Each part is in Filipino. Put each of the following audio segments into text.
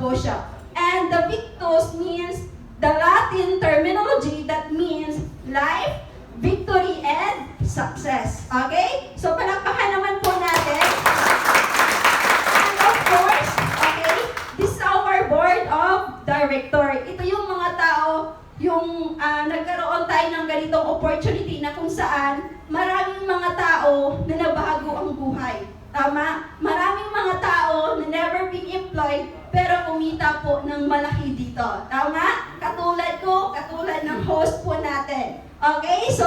po siya. And the victus means the Latin terminology that means life, victory, and success. Okay? So palakpakan naman po natin. And of course, okay, this is our board of director. Ito yung mga tao, yung nagkaroon tayo ng ganitong opportunity na kung saan maraming mga tao na nabago ang buhay. Tama? Maraming mga tao na never been employed pero kumita po ng malaki dito. Tama? Katulad ko, katulad ng host po natin. Okay? So,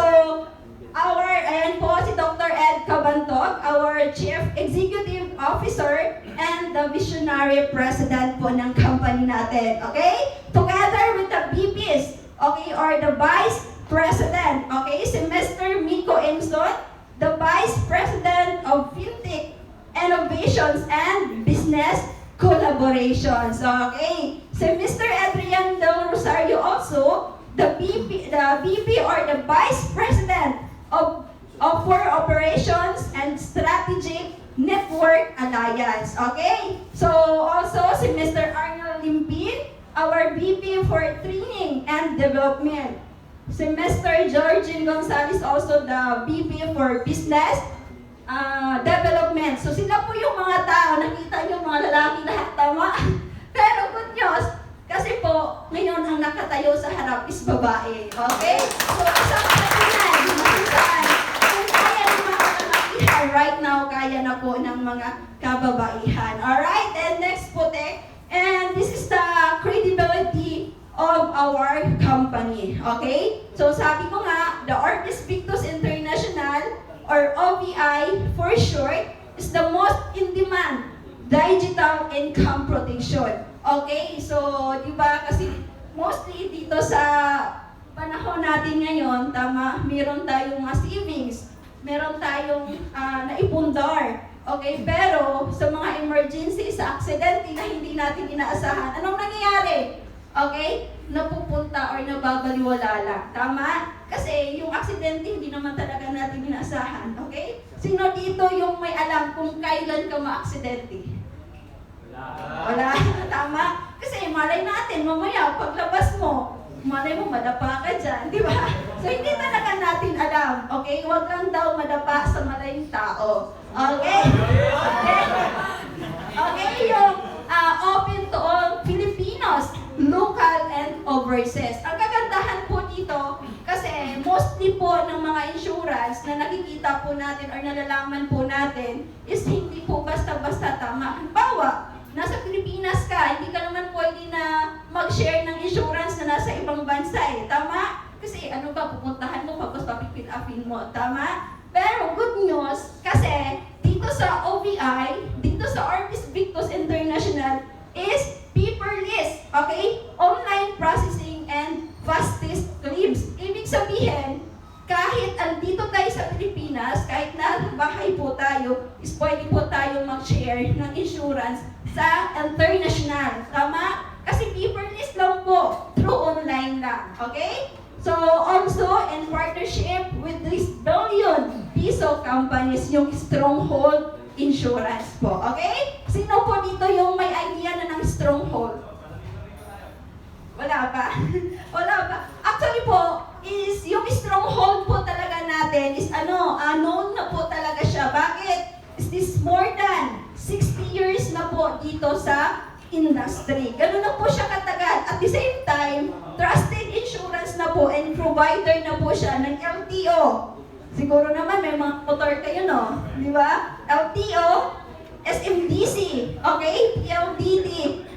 ayan po si Dr. Ed Cabantog, our Chief Executive Officer and the Visionary President po ng company natin. Okay? Together with the VPs, okay, or the Vice President, okay, si Mr. Miko Emson, the Vice President of FinTech Innovations and Business Collaborations. Okay, si Mr. Adrian Del Rosario also, the VP or the Vice President of for Operations and Strategic Network Alliance. Okay, so also si Mr. Arnold Limpin, our VP for Training and Development. Si Mr. Georgine Gonzalez, also the VP for Business Development. So sila po yung mga tao, nakita nyo mga lalaki lahat, tama? Pero good news, kasi po, ngayon ang nakatayo sa harap is babae. Okay? So isang katinan, makiktaan, kung kaya ng mga kalalakihan, right now, kaya na po ng mga kababaihan. Alright? And next po, and this is the credibility of our company. Okay? So sabi ko nga, the Orbis Victus International or OVI for short is the most in-demand digital income protection. Okay? So, di ba kasi mostly dito sa panahon natin ngayon, tama, meron tayong mga savings, meron tayong naipundar. Okay? Pero sa mga emergency, sa aksidente na hindi natin inaasahan, anong nangyayari? Okay? Napupunta or nababaliwala lang. Tama? Kasi yung aksidente hindi naman talaga natin inaasahan. Okay? Sino dito yung may alam kung kailan ka ma-aksidente? Wala. Tama? Kasi malay natin, mamaya paglabas mo, malay mo madapa ka dyan. Di ba? So hindi talaga natin alam. Okay? Huwag lang daw madapa sa malayong tao. Okay? Okay? Okay? Yung open to all Filipinos, local and overseas. Ang kagandahan po dito, kasi mostly po ng mga insurance na nakikita po natin or nalalaman po natin is hindi po basta-basta tama. Halimbawa, nasa Pilipinas ka, hindi ka naman pwede na mag-share ng insurance na nasa ibang bansa eh. Tama? Kasi ano ba, pupuntahan mo, tapos papipil-apin mo. Tama? Pero good news, kasi dito sa OVI, dito sa Orbis Victus International, is paperless, okay? Online processing and fastest claims. Ibig sabihin, kahit andito tayo sa Pilipinas, kahit nasa bahay po tayo, is pwede po tayo mag-share ng insurance sa international. Tama? Kasi paperless lang po, through online lang. Okay? So, also, in partnership with this billion piso companies, yung Stronghold Insurance po. Okay? Sino po dito yung may idea na ng Stronghold? Wala ba? Wala ba? Actually po, is yung Stronghold po talaga natin is known na po talaga siya. Bakit? Is this more than 60 years na po dito sa industry. Ganun na po siya katagal. At the same time, trusted insurance na po and provider na po siya ng LTO. Siguro naman may mga motor kayo, no? Di ba? LTO, SMDC, okay? PLDT,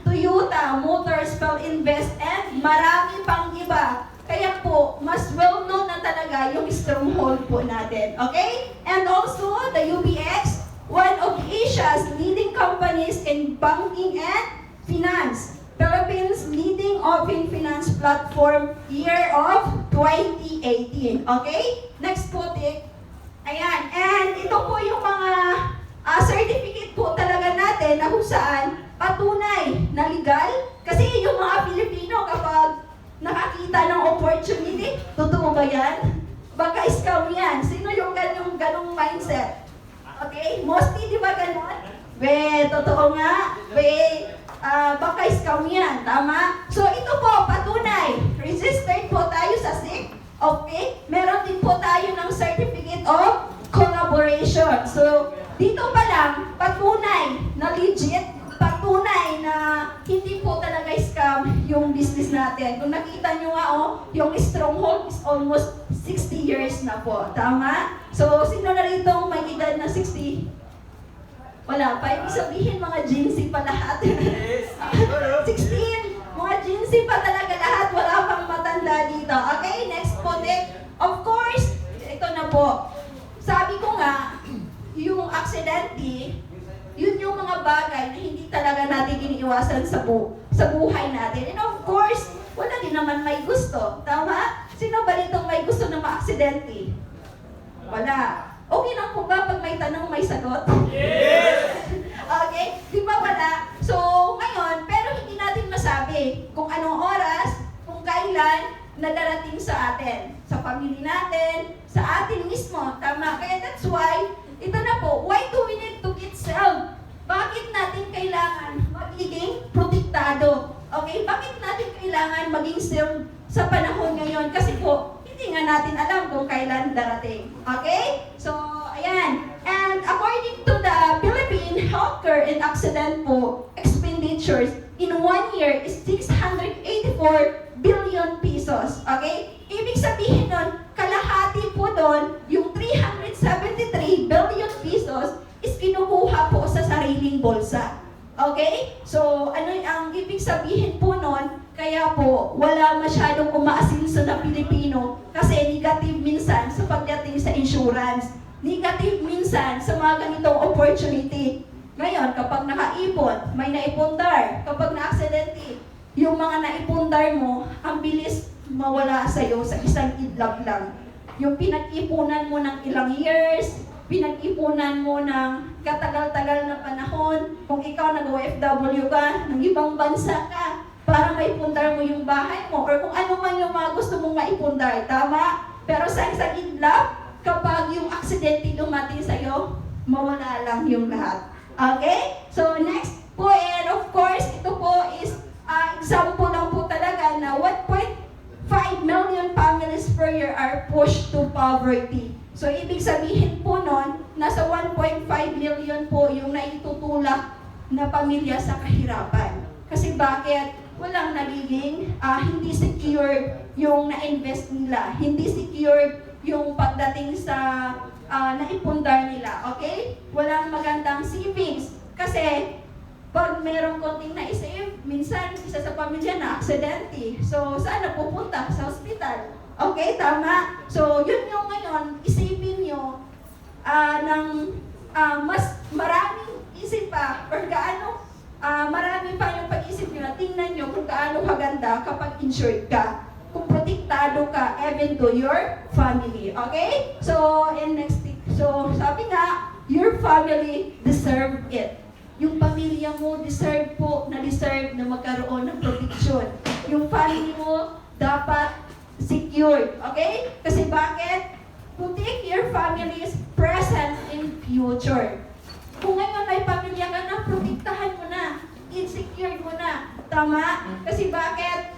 Toyota, Motors, Invest, and marami pang iba. Kaya po, mas well-known na talaga yung Stronghold po natin. Okay? And also, the UBX, one of Asia's leading companies in banking and finance. Philippines' leading open finance platform year of 2018. Okay? Next po, Tik. Ayan. And ito po yung mga certificate po talaga natin na kung saan patunay na legal. Kasi yung mga Pilipino kapag nakakita ng opportunity, totoo ba yan? Baka scam yan. Sino yung ganong mindset? Okay? Mostly, di ba ganon? Totoo nga. baka scam yan, tama? So ito po, patunay. Registered po tayo sa SIC. Okay? Meron din po tayo ng Certificate of Collaboration. So, dito pa lang, patunay na legit, patunay na hindi po talaga scam yung business natin. Kung nakita nyo nga, yung Stronghold is almost 60 years na po. Tama? So, sino na rito may edad na 60? Wala pa. Ibig sabihin, mga Gen Z pa lahat. 16! Mga Gen Z pa talaga lahat. Wala pang matanda dito. Okay, next po, Nick. Of course, ito na po. Sabi ko nga, yung aksidente, yun yung mga bagay na hindi talaga natin iniiwasan sa buhay natin. And of course, wala din naman may gusto. Tama? Sino ba ditong may gusto na ma-aksidente? Wala. Okay lang po ba pag may tanong, may sagot? Yes! Okay? Di ba wala? So, ngayon, pero hindi natin masabi kung anong oras, kung kailan na darating sa atin. Sa pamilya natin, sa atin mismo. Tama? Kaya that's why, ito na po, why do we need to get self? Bakit natin kailangan magiging protektado? Okay? Bakit natin kailangan maging self sa panahon ngayon? Kasi po, hindi nga natin alam kung kailan darating. Okay? So, ayan. And according to the Philippine Healthcare and Accident po, expenditures in 1 year is 684 billion pesos. Okay? Ibig sabihin nun, kalahati po doon, yung 373 billion pesos is kinukuha po sa sariling bulsa. Okay? So, ano ang ibig sabihin po nun? Kaya po, wala masyadong umaasinso na Pilipino kasi negative minsan sa pagdating sa insurance. Negative minsan sa mga ganitong opportunity. Ngayon, kapag nakaipon, may naipundar. Kapag na-aksidente, yung mga naipundar mo, ang bilis mawala sa'yo sa isang idlap lang. Yung pinag-ipunan mo ng ilang years, pinag-ipunan mo ng katagal-tagal na panahon, kung ikaw nag-OFW ka, ng ibang bansa ka, para maipundar mo yung bahay mo, or kung ano man yung mga gusto mong maipundar, tama? Pero sa isang idlap, kapag yung aksidente dumating sa'yo, mawala lang yung lahat. Okay? So next po, and of course, ito po is example lang po talaga na 1.5 million families per year are pushed to poverty. So ibig sabihin po nun, nasa 1.5 million po yung naitutulak na pamilya sa kahirapan. Kasi bakit? Walang nagiging, hindi secure yung na-invest nila. Hindi secure yung pagdating sa naipundar nila. Okay? Walang magandang savings. Kasi, pag merong konting na-save, minsan isa sa pamilya na aksidente. So, saan na pupunta? Sa hospital. Okay? Tama? So, yun yung ngayon, isipin nyo ng mas maraming isip pa or gaano marami pa yung pag-isip nyo na tingnan nyo kung gaano kaganda kapag insured ka, kung protektado ka even to your family. Okay? So, and next thing. So, sabi nga, your family deserve it. Yung pamilya mo deserve po na deserve na magkaroon ng protection. Yung family mo dapat secured. Okay? Kasi bakit? Protect your family's present and future. Kung ngayon may pamilya ka na, protektahan mo na. Insecure mo na. Tama? Kasi bakit?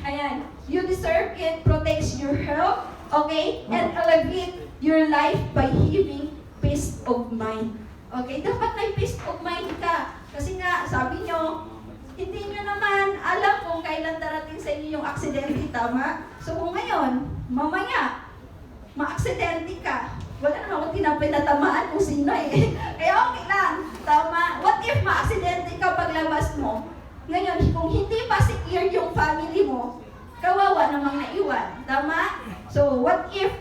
Ayan. You deserve it. Protects your health. Okay? And elevate your life by having peace of mind. Okay? Dapat may peace of mind ka. Kasi nga, sabi nyo, hindi nyo naman alam kung kailan darating sa inyo yung aksidente. Tama? So kung ngayon, mamaya, ma-aksidente ka, wala naman akong tinatamaan kung sino eh. Kaya okay lang. Tama. What if ma-aksidente ka paglabas mo? Ngayon, kung hindi pa secure yung family mo, kawawa namang naiwan. Tama? So, what if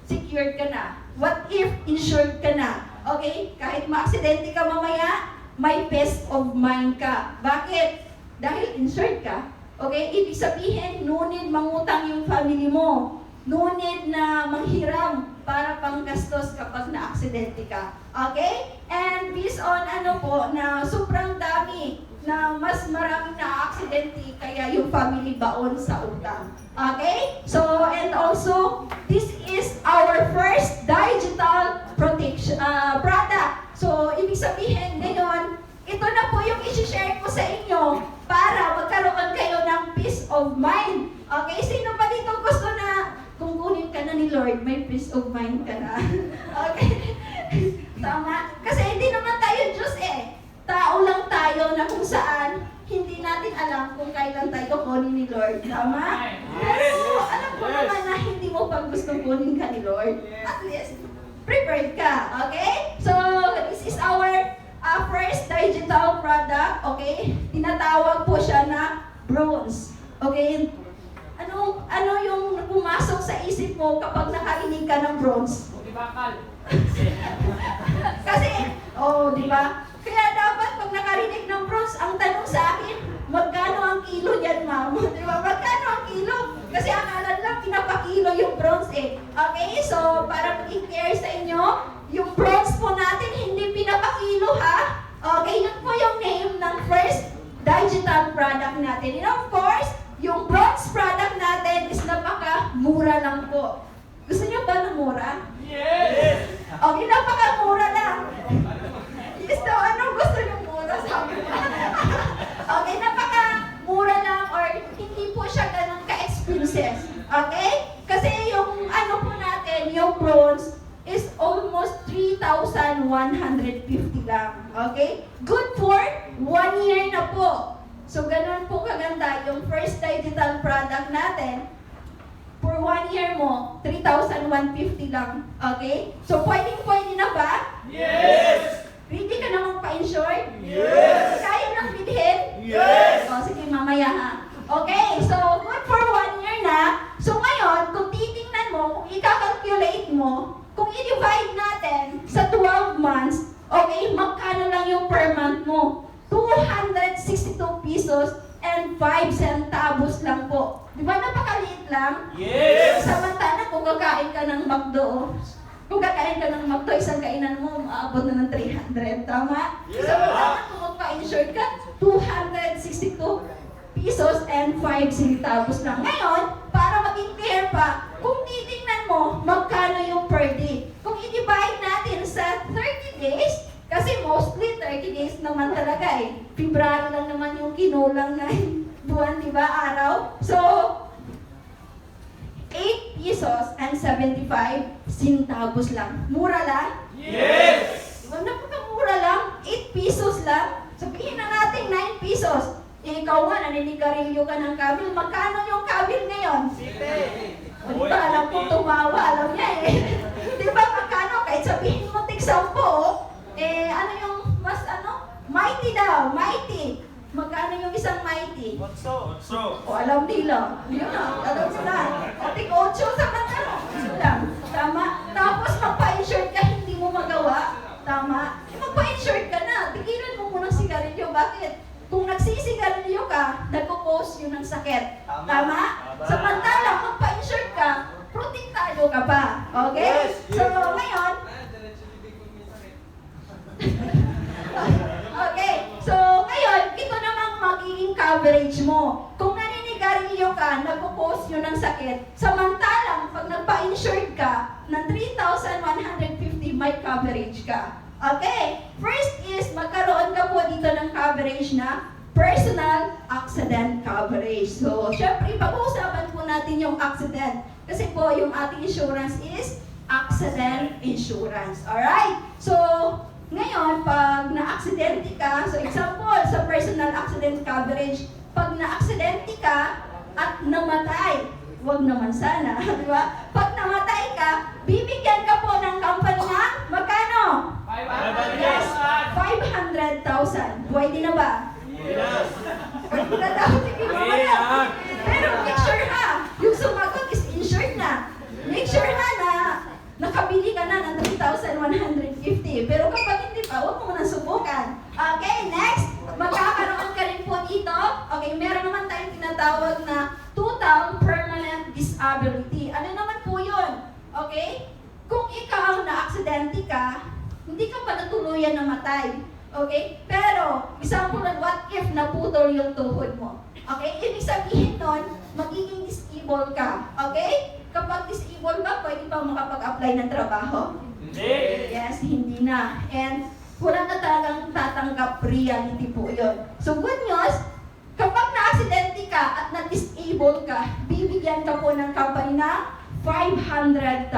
secured ka na? What if insured ka na? Okay? Kahit ma-aksidente ka mamaya, may peace of mind ka. Bakit? Dahil insured ka. Okay? Ibig sabihin, no need mangutang yung family mo. No need na manghiram para panggastos kapag na-aksidente ka. Okay? And based on ano po, na sobrang dami na mas maraming na-aksidente kaya yung family baon sa utang. Okay? So, and also, this is our first digital protection product. So, ibig sabihin ngayon, ito na po yung isi-share ko sa inyo para magkaroon kayo ng peace of mind. Okay? Sino ba dito gusto na kung kunin ka na ni Lord, may peace of mind ka na? Okay? Tama? Kasi hindi naman tayo Diyos eh. Tao lang tayo na kung saan hindi natin alam kung kailan tayo kunin ni Lord. Tama? Pero alam ko naman na hindi mo pag gusto kunin ka ni Lord. At least, prepared ka. Okay? So, this is our first digital product. Okay? Tinatawag po siya na bronze. Okay? Ano yung pumasok sa isip mo kapag nakarinig ka ng bronze? Kasi, di ba? Kaya dapat pag nakarinig ng bronze, ang tanong sa akin, magkano ang kilo yan, ma'am? Di ba? Magkano ang kilo? Kasi akala lang pinapakilo yung bronze eh. Okay? So, para maging clear sa inyo, yung bronze po natin hindi pinapakilo ha? Okay? Yun po yung name ng first digital product natin. And of course, yung bronze product natin is napaka-mura lang po. Gusto niyo ba ng mura? Yes! Okay, napaka-mura lang. Yes, so, anong gusto niyo mura? Sabi ko. Okay, napaka-mura lang or hindi po siya ganun ka-expensive. Okay? Kasi yung ano po natin, yung bronze is almost 3,150 lang. Okay? Good for 1 year na po. So, ganun po kaganda yung first digital product natin. For 1 year mo, 3,150 lang. Okay? So, pwedeng-pwede na ba? Yes! Ready ka na magpa-insure? Yes! Kaya nang bilhin? Yes! O, sige, mamaya ha. Okay, so, good for 1 year na. So, ngayon, kung titingnan mo, kung i-calculate mo, kung i-divide natin sa 12 months, okay, magkano lang yung per month mo? 262 pesos and 5 centavos lang po. Di ba napakaliit lang? Yes! Samantala, kung kakain ka ng McDo, kung kakain ka ng McDo, isang kainan mo, maabot na ng 300. Tama? Yeah! Samantala, kung magpa-insure ka, 262 pesos and 5 centavos lang. Ngayon, para maging clear pa, kung titingnan mo, magkano yung per day. Kung i-divide natin sa 30 days, kasi mostly 30 days naman talaga eh. February lang naman yung kinulang na buwan, di ba, araw? So, 8 pesos and 75 centavos lang. Mura lang? Yes! Diba, napakamura lang? 8 pesos lang? Sabihin na natin 9 pesos. Eh, ikaw nga, naninigarilyo ka ng kabil. Magkano yung kabil ngayon? O, di ba, alam ko tumawa, alam niya eh. Di ba, magkano? Kahit sabihin mo tig-10, ano yung mas mighty daw, mighty. Magkano yung isang mighty? Otso. O, alam nila. Yun na, alam mo na. O, tig-8 sa magkano? Yun lang. Tama? Tapos magpa-insure ka, hindi mo magawa. Tama? Magpa-insure ka na. Tigilan mo muna sigarilyo. Bakit? Kung nagsisigarilyo ka, nagpo-cause yun ng sakit. Tama? Samantalang magpa-insure ka, protektado ka pa. Okay? Yes, yes. So, ngayon, okay. So, ngayon, ito namang magiging coverage mo. Kung naninigarilyo ka, nagpo-cause yun ng sakit. Samantalang, pag nagpa-insured ka ng 3,150, may coverage ka. Okay? First is, magkaroon ka po dito ng coverage na personal accident coverage. So, syempre, pag-uusapan po natin yung accident. Kasi po, yung ating insurance is accident insurance. Alright? So, ngayon, pag na-aksidente ka, so example, sa personal accident coverage, pag na-aksidente ka at namatay, wag naman sana, di ba? Pag namatay ka, bibigyan ka po ng company na magkano? 500,000. Pwede na ba? Yes! Pwede na daw, sige mamaya. Pero make sure ha, yung sumagot is insured na. Make sure ha na nakabili ka na ng 3,150. Pero kapag hindi pa, huwag mo na subukan. Okay, next. Magkakaroon ka rin po dito. Okay, meron naman tayong tinatawag na total permanent disability. Ano naman po yun? Okay? Kung ikaw na-aksidente ka, hindi ka pa natuluyan namatay. Okay? Pero, example, what if naputol yung tuhod mo? Okay? Ibig sabihin nun, magiging disable ka. Okay? Kapag disable ka, pwede pa makapag-apply ng trabaho? Hindi! Yes, hindi na. And wala na talagang matatanggap, reality po yun. So good news, kapag na-aksidente ka at na-disable ka, bibigyan ka po ng company na 500,000.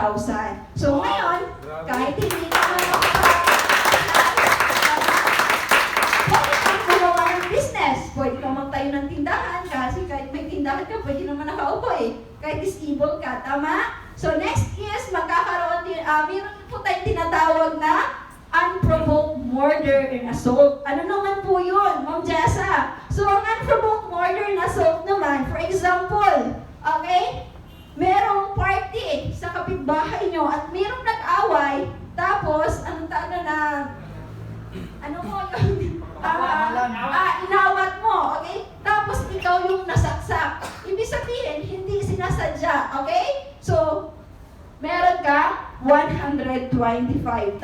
So ngayon, kahit hindi ka pwede kang gumawa ng business, pwede kang magtayo ng tindahan, kasi kahit may tindahan ka, pwede naman nakaupo eh. Kahit disable ka, tama? So next is, magkakaroon din, meron po tayong tinatawag na unprovoked murder and assault. Ano naman po yun, Ma'am Jessa? So ang unprovoked murder and assault naman, for example, okay, merong party sa kapitbahay nyo at merong nag-away, tapos, anong tawag na, ano mo yung, inawat mo, okay? Tapos ikaw yung nasaksak. Ibig sabihin, hindi sinasadya, okay? So, meron ka 125,000.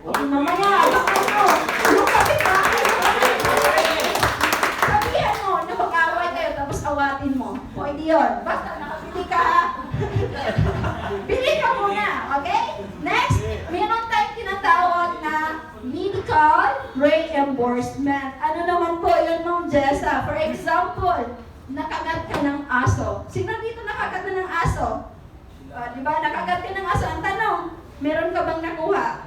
Okay, mamaya, bakit mo, yung kapitbahay, sabihan mo na mag-away kayo, tapos awatin mo. Pwede yun. Basta nakabili ka, bili ka muna, okay? Next, meron tayong tinatawag na medical reimbursement. Ano naman po yun, Ma'am Jessa? For example, nakagat ka ng aso. Sino dito nakagat na ng aso? Di ba? Nakagat ka ng aso. Ang tanong, meron ka bang nakuha?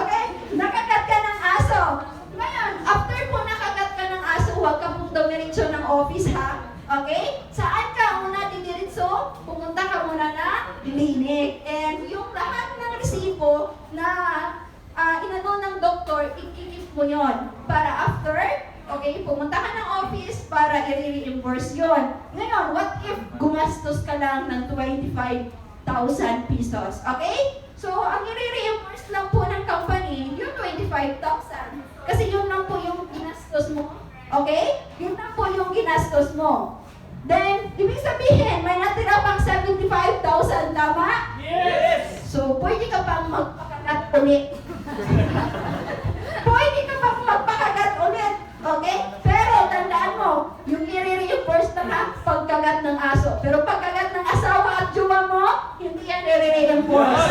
Okay? Nakagat ka ng aso. Ngayon, after po nakagat ka ng aso, huwag ka pong dumiretso ng office, ha? Okay? Saan ka muna didiretso? Pumunta ka muna na clinic. And yung lahat ng resibo na inano ng doktor, ikikip mo yon para after, okay, pumunta ka ng office para i-reimburse yon. Ngayon, what if gumastos ka lang ng 25,000 pesos? Okay? So, ang i-reimburse lang po ng company, yung 25,000. Kasi yun lang po yung ginastos mo. Okay? Yun lang po yung ginastos mo. Then, ibig sabihin, may natira pang 75,000, tama? Yes! So, pwede ka pang magpakagat ulit. Pwede ka pang magpakagat ulit. Okay? Pero, tandaan mo, yung i-reimburse na ka, pagkagat ng aso. Pero pagkagat ng asawa at jowa mo, hindi yan i-reimburse.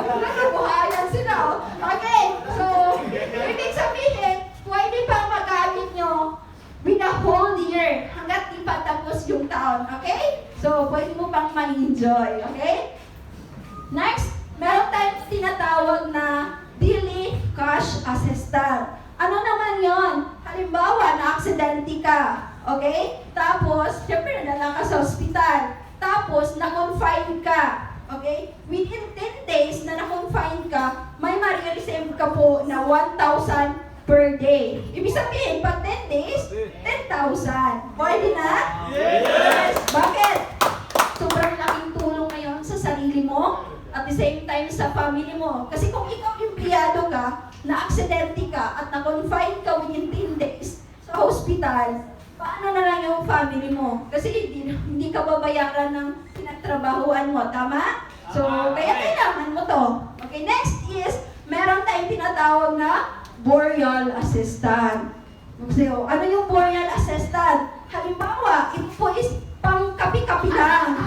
Nakabuhayan sila. Oh. Okay? So, ibig sabihin, pwede pang magamit nyo with a whole year hanggat di pa tapos yung taon. Okay? So, pwede mo pang ma-enjoy. Okay? Next, meron tayong tinatawag na daily cash assistance. Ano naman yon? Halimbawa, na-aksidente ka. Okay? Tapos, syempre, nadala ka sa ospital. Tapos, na-confine ka. Okay? Within 10 days na na-confine ka, may ma-receive ka po na 1,000 per day. Ibig sabihin, pag 10 days, 10,000. Pwede na? Yes! Bakit? Sobrang laking tulong ngayon sa sarili mo at the same time sa family mo. Kasi kung ikaw empleyado ka, na-aksidente ka at na-confine ka within 10 days sa hospital, paano na lang yung family mo? Kasi hindi ka babayaran ng pinagtrabahuan mo, tama? So, kaya kailangan mo to. Okay, next is, meron tayong tinatawag na burial assistant. So, ano yung burial assistant? Halimbawa, ito po is pang-kapi-kapi lang.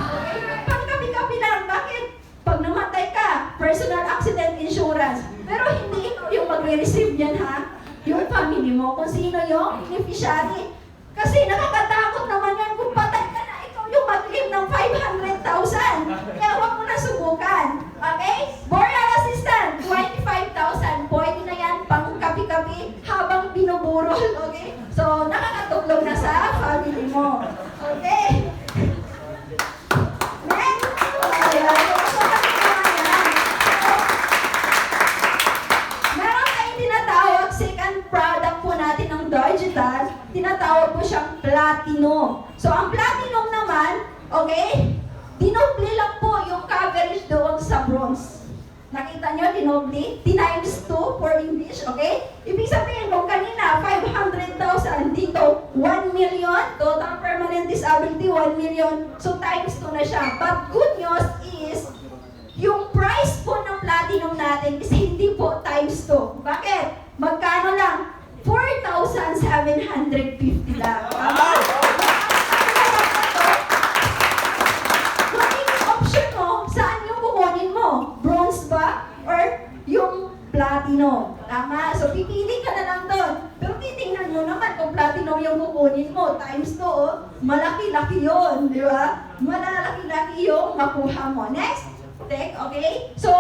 Pang-kapi-kapi lang. Bakit? Pag namatay ka, personal accident insurance. Pero hindi ikaw yung magre-receive yan, ha? Yung family mo, kung sino yung beneficiary. Kasi nakakatakot naman yan kung patay ka na, ikaw yung mag-claim ng 500,000. Kaya huwag mo na subukan. Okay? Burial assistant, 25,000. Pwede na yan pang kapi-kapi habang binuburol. Okay? So, nakakatulong na sa family mo. Okay? Next. Ayan. Meron tayong tinatawag, second product po natin ng digital, tinatawag po siyang platinum. So, ang platinum naman, okay, dinoble lang po yung coverage doon sa bronze. Nakita nyo, dinoble? Times 2 for English, okay? Ibig sabihin, kung kanina, 500,000, dito, 1 million, total permanent disability, 1 million, so times 2 na siya. But good news is, yung price po ng platinum natin is hindi po times 2. Bakit? Magkano lang? 4,750 lang. Magiging option mo, saan yung kukunin mo? Bronze ba? Or platinum. Tama? So, pipili ka na lang doon. Pero titingnan mo naman kung platinum yung kukunin mo. Times 2, oh. Malaki-laki yun. Di ba? Malaki-laki yung makuha mo. Next. Take, okay? So,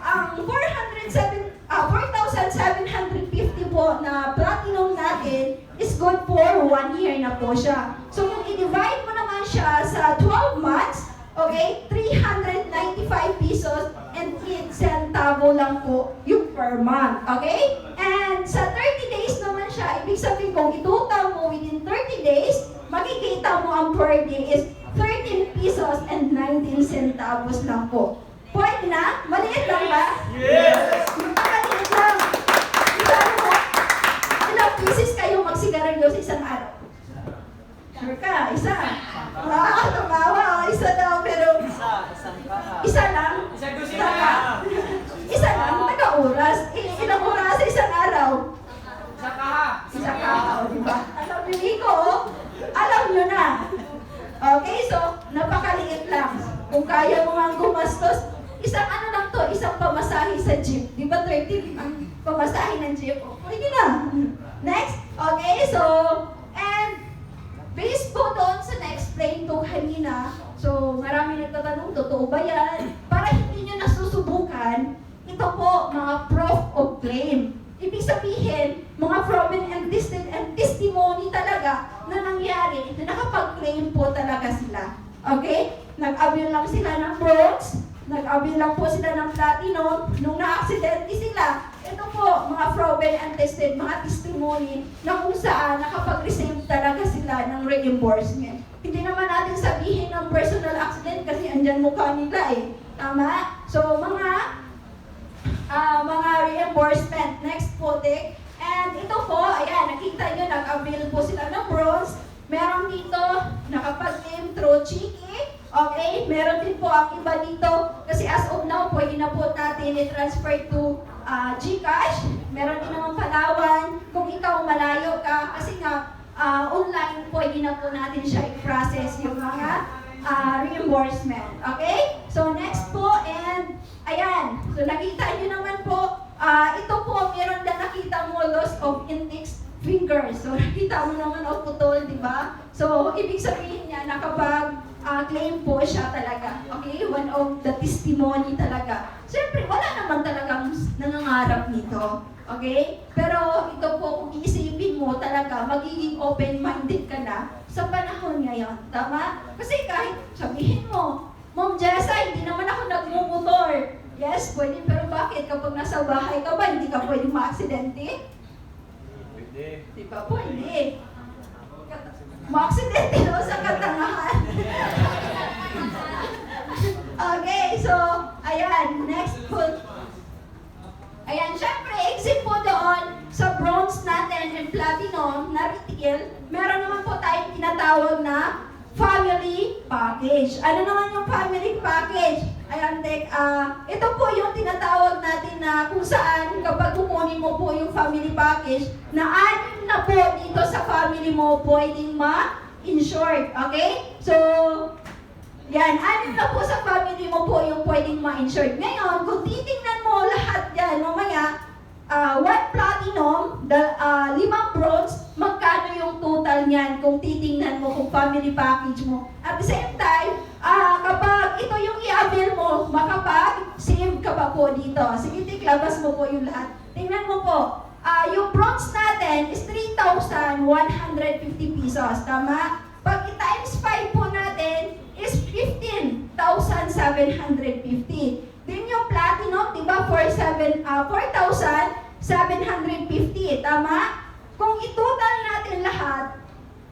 ang 4,750 po na platinum natin is good for 1 year na po siya. So, kung i-divide mo naman siya sa 12 months, okay, 395 pesos and 8 centavo lang po yung per month. Okay? And sa 30 days naman siya, ibig sabihin kung itotal mo within 30 days, makikita mo ang per day is 13 pesos and 19 centavos lang po. Pwede na? Maliit lang ba? Yes! Magpakaliit lang. Isang mo, ilang pieces kayo magsigarilyo sa isang araw? Sure ka? Isa? Tumawa. Isa daw, pero isa lang? Isang kusina! Isa lang? Naka-oras. Ilang oras sa isang araw? Sa kaha! Isa ka, di ba? Alam niyo ko, alam niyo na. Okay, so, napakaliit lang. Kung kaya mo nga gumastos, isang ano lang to, isang pamasahe sa jeep. Di ba 30 ang pamasahe ng jeep? O, pwede na. Next, okay, so, and based po doon sa na-explain ko kanina, so, marami nagtatanong, totoo ba yan? Para hindi nyo nasusubukan, ito po, mga proof of claim. Ibig sabihin, mga proven and tested and testimony talaga na nangyari, na nakapag-claim po talaga sila. Okay? Nag-avail lang sila ng bronze, nag-avail lang po sila ng platinum, nung na-aksidente sila, ito po, mga proven and tested, mga testimony na kung saan nakapag-receive talaga sila ng reimbursement. Hindi naman natin sabihin ng personal accident kasi andyan mukha nila eh. Tama? So, mga reimbursement. Next po, Dick. And ito po, ayan, nakita nyo, nag-avail po sila ng bronze. Meron dito, nakapag-claim through Chiki. Okay? Meron din po ang iba dito. Kasi as of now, pwede na po natin i-transfer to GCash. Meron din naman Palawan. Kung ikaw malayo ka, kasi nga, online, pwede na po natin siya i-process yung mga reimbursement. Okay? So, next po, and ayan. So, nakita nyo naman po, ito po, meron na nakita mo loss of index fingers. So, nakita mo naman o putol, di ba? So, ibig sabihin niya, nakapag-claim po siya talaga. Okay? One of the testimony talaga. Siyempre, wala naman talagang nangangarap nito. Okay? Pero ito po, kung iisipin mo talaga, magiging open-minded ka na sa panahon ngayon. Tama? Kasi kahit sabihin mo, Ma'am Jessa, hindi naman ako nagmumotor. Yes, pwede. Pero bakit? Kapag nasa bahay ka ba, hindi ka pwede ma-aksidente? Pwede. Di ba? Pwede. Ma-aksidente no sa katangahan. Okay, so, ayan. Next po. Ayan, syempre, exit po doon sa bronze natin and platinum na retail, meron naman po tayong tinatawag na family package. Ano naman yung family package? Ayan, ito po yung tinatawag natin na kung saan kapag kukunin mo po yung family package, na anim na po dito sa family mo pwedeng ma-insured. Okay? So, yan, anim na po sa family mo po yung pwedeng ma-insured. Ngayon, kung titingnan mo lahat yan, mamaya, 1 platinum, 5 bronze, magkano yung total niyan kung titingnan mo kung family package mo. At the same time, kapag ito yung i-avail mo, makapag-save ka pa po dito. Sige, tiklabas mo po yung lahat. Tingnan mo po, yung bronze natin is 3,150 pesos. Tama? Pag i-times 5 po natin is 15,750. Din yung platinum, di ba, 4,750. Tama? Kung i-total natin lahat,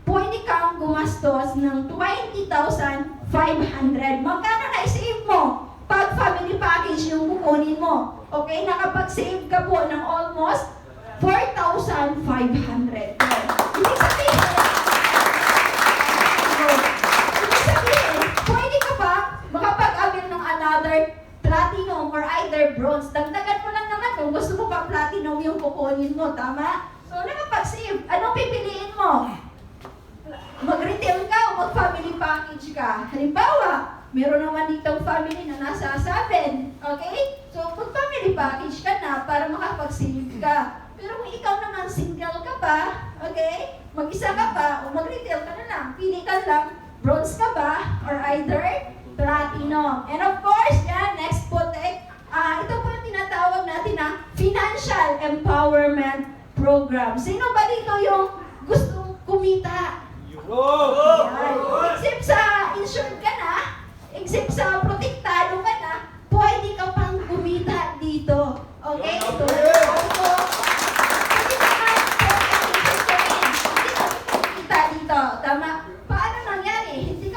pwede kang gumastos ng 20,500. Magkano na-save mo? Pag family package yung kukunin mo. Okay? Nakapag-save ka po ng almost 4,500. Ibig sabihin, pwede ka pa makapag-avail ng another platinum or either bronze. Dagdagan mo lang naman kung gusto mo pa platinum yung kukunin mo. Tama? So, nakapag-save. Anong pipiliin mo? Mag-retail ka o mag-family package ka? Halimbawa, meron naman ditong family na nasa 7. Okay? So, mag-family package ka na. na para makapag-save ka. Pero kung ikaw naman single ka pa, okay, mag-isa ka pa, o mag-retail ka na lang, pili ka lang, bronze ka ba, or either platinum. And of course, yan, next po, ito po yung tinatawag natin na financial empowerment program. Sino ba dito yung gustong kumita? Yan. Except sa insured ka na, except sa protektado ka na, pwede ka pang kumita dito. Okay? Ito na sabi ko. Pwede ka kumita dito. Tama? Paano nangyari? Hindi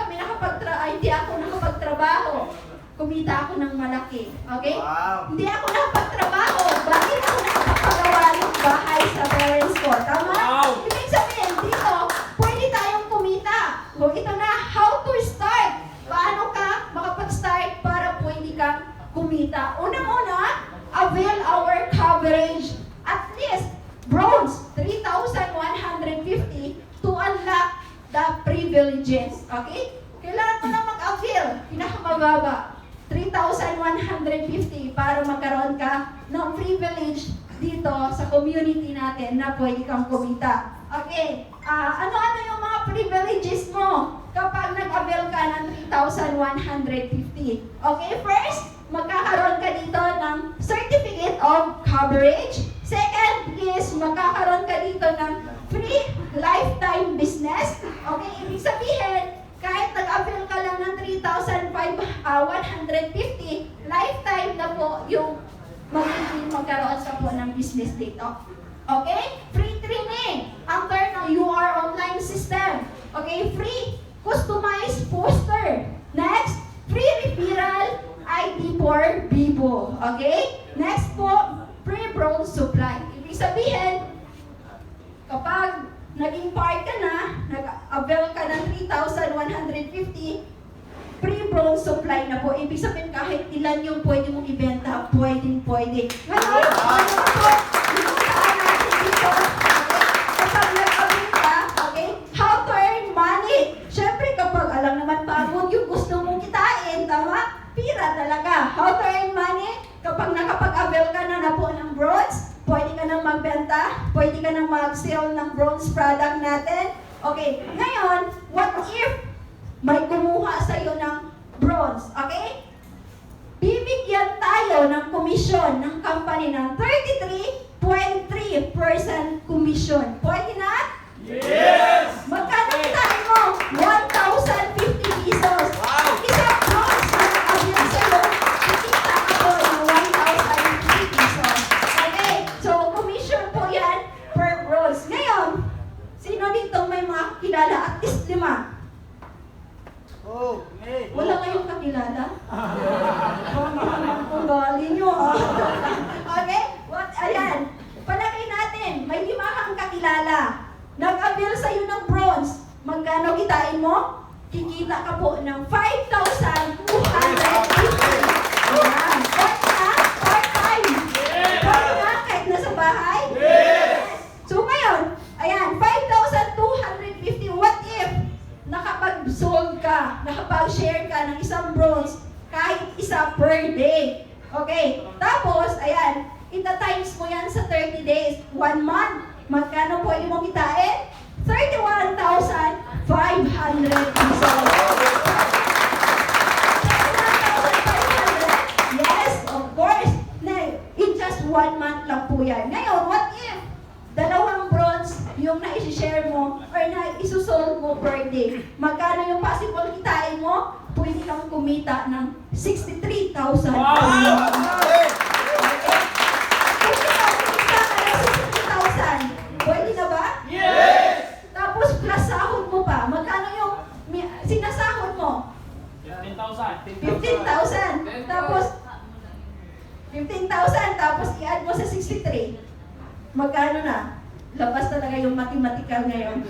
ako nakapagtrabaho. Kumita ako ng malaki. Okay? Wow. Hindi ako nakapagtrabaho. Bakit ako nakapagawa ng bahay sa parents ko? Tama? Wow. Ibig sabihin, dito, pwede tayong kumita. O ito na, how to start. Paano ka makapag-start para pwede kang kumita? Unang-una, avail our coverage. At least, bronze, 3,150 to unlock the privileges. Okay? Kailangan mo na mag-avail. Pinakamababa. 3,150 para magkaroon ka ng privilege dito sa community natin na pwede kang kumita. Okay, ano-ano yung mga privileges mo kapag nag-avail ka ng 3,150? Okay, first, magkakaroon ka dito ng Certificate of Coverage. Second is, magkakaroon ka dito ng free lifetime business. Okay, ibig sabihin, kahit nag-avail ka lang ng 3,150, lifetime na po yung magkaroon sa po ng business dito. Okay? Free training under ng UR online system. Okay? Free customized poster. Next, free referral ID for Bibo. Okay? Next po, free bronze supply. Ibig sabihin, kapag naging part ka na, nag-avail ka ng 3,150, free bronze supply na po. Ibig sabihin kahit ilan yung pwede mong ibenta, pwede. Ngayon, ano po, inutaan natin dito, okay? Kapag nag-avail ka, okay, how to earn money. Siyempre kapag alam naman pagod yung gusto mong kitain, tama? Pira talaga. How to earn money? Kapag nakapag-avail ka na po ng bronze, pwede ka nang magbenta, pwede ka nang mag-sell ng bronze product natin. Okay, ngayon, what if may kumuha sa'yo ng bronze, okay? Bibigyan tayo ng komisyon ng company ng 33.3% commission. Pwede na? Yes! Magkano kitain mo? 1,050 pesos. Wow! Isang bronze na nakabilang sa'yo, kikita ka po ng 1,050 pesos. Okay, so commission po yan per bronze. Ngayon, sino dito may mga kilala? At least 5. Oh, hey. Wala kayong kakilala? Hindi naman kung galing nyo. Okay? Ayan. Palagay natin, may 5 kang kakilala. Nag-avail sa'yo ng bronze. Magkano kitain mo? Kikita ka po ng 5,250. Ayan. Pwede na? Part-time. Pwede na kahit nasa bahay? So ngayon, ayan, 5,250. What if nakapag-sold ka, nakapag-share ka ng isang bronze, kahit isa per day. Okay? Tapos, ayan, ita-times mo yan sa 30 days. 1 month. Magkano pwede mo kitain? 31,500 pesos. 31,500? Yes, of course. In just 1 month lang po yan. Ngayon, what if 2 bronze yung na-share mo or na-isusold mo per day? Magkano yung possible kitain mo? Pwede kang kumita ng 63,000. Pwede na ba? Yes! Tapos plus sahod mo pa. Magkano yung sinasahod mo? 15,000. 15,000. Tapos 15,000 tapos i-add mo sa 63. Magkano na? Labas talaga yung mathematical ngayon.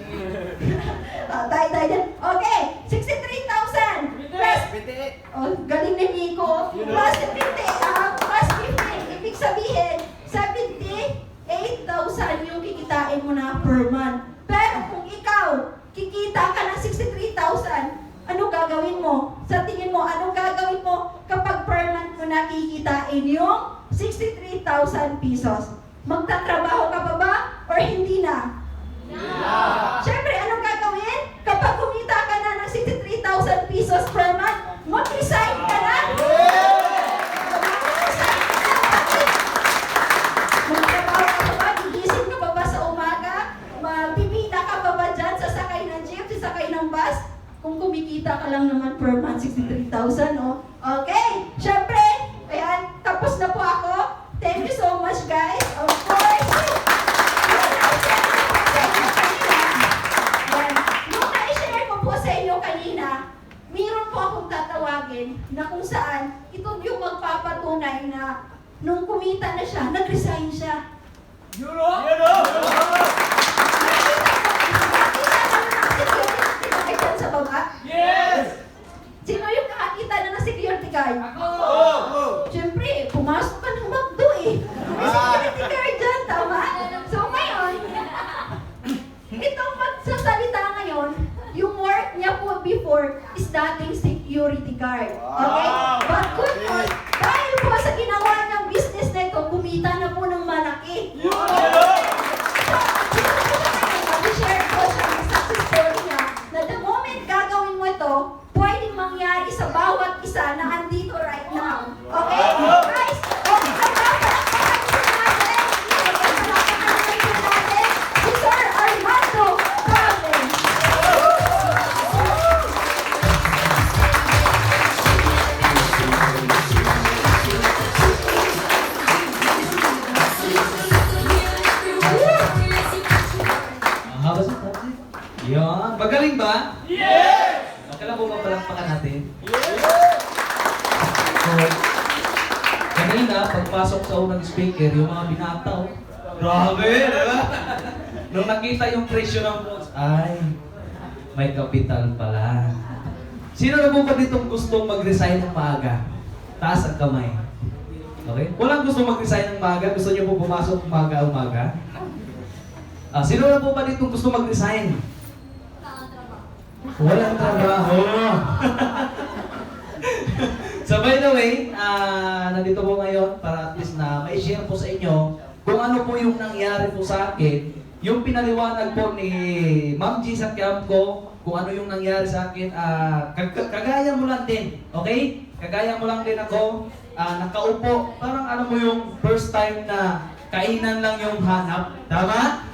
Tayo dyan. Okay, 63,000 plus, 28. oh, galing ni Nico, plus 50, plus 50. Ibig sabihin, 78,000 yung kikitain mo na per month. Pero kung ikaw, kikita ka ng 63,000, ano gagawin mo? Sa tingin mo, ano gagawin mo kapag per month mo nakikitain yung 63,000 pesos. Magtatrabaho ka pa ba or hindi na? Siyempre, anong gagawin? Kapag kumita ka na ng 63,000 pesos per month, mag-resign ka na. Mag-resign ka na. Magtrabaho ka pa ba? Gigising ka pa ba sa umaga? Magpipila ka pa ba dyan? Sasakay ng jeep? Sasakay ng bus? Kung kumikita ka lang naman per month, 63,000, no? Okay, siyempre, ayan, tapos na po ako. Thank you so much, guys. Of course, nung na-share ko po sa inyo kanina, mayroon po akong tatawagin na kung saan ito yung magpapatunay na nung kumita na siya, nag-resign siya. Nakita sa baba? Yes! Sino yung nakakita na ng security guard? Oh! Siyempre, pumasok ka ng McDo eh. May security guard dyan, tama? So ngayon, itong magsasalita ngayon, yung work niya po before is dating security guard. Okay? Wow! But good news, dahil po sa ginawa niyang business na ito, kumita na po ng malaki. Share ko siya ng success story niya na the moment gagawin mo ito, pwedeng mangyari sa bawat isa na andito right now. Okay? Guys, okay na ba? Palakpakan natin si Sir Armando Carmen. Haba sa tatli. Yan. Magaling ba? Yes! Okay lang po mapalakpakan natin. So, kanina, pagpasok sa unang speaker, yung mga binata, oh. Grabe, di ba? Nung nakita yung presyo ng boss, ay, may kapital pala. Sino na po ba ditong gustong mag-resign ng maaga? Taas ang kamay. Okay? Walang gusto mag-resign ng maaga? Gusto niyo po pumasok umaga-umaga? Sino na po ba dito gusto mag-resign? Walang trabaho. So by the way, nandito po ngayon para at least na may share po sa inyo kung ano po yung nangyari po sa akin, yung pinaliwanag po ni Ma'am G sa camp ko, kung ano yung nangyari sa akin, kagaya mo lang din, okay? Kagaya mo lang din ako, nakaupo, parang ano mo yung first time na kainan lang yung hanap. Tama?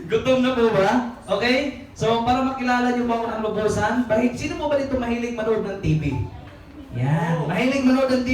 Gutom na po ba? Okay? So, para makilala nyo ba ako ng lubusan, sino po ba dito mahilig manood ng TV? Yan. Mahilig manood ng TV.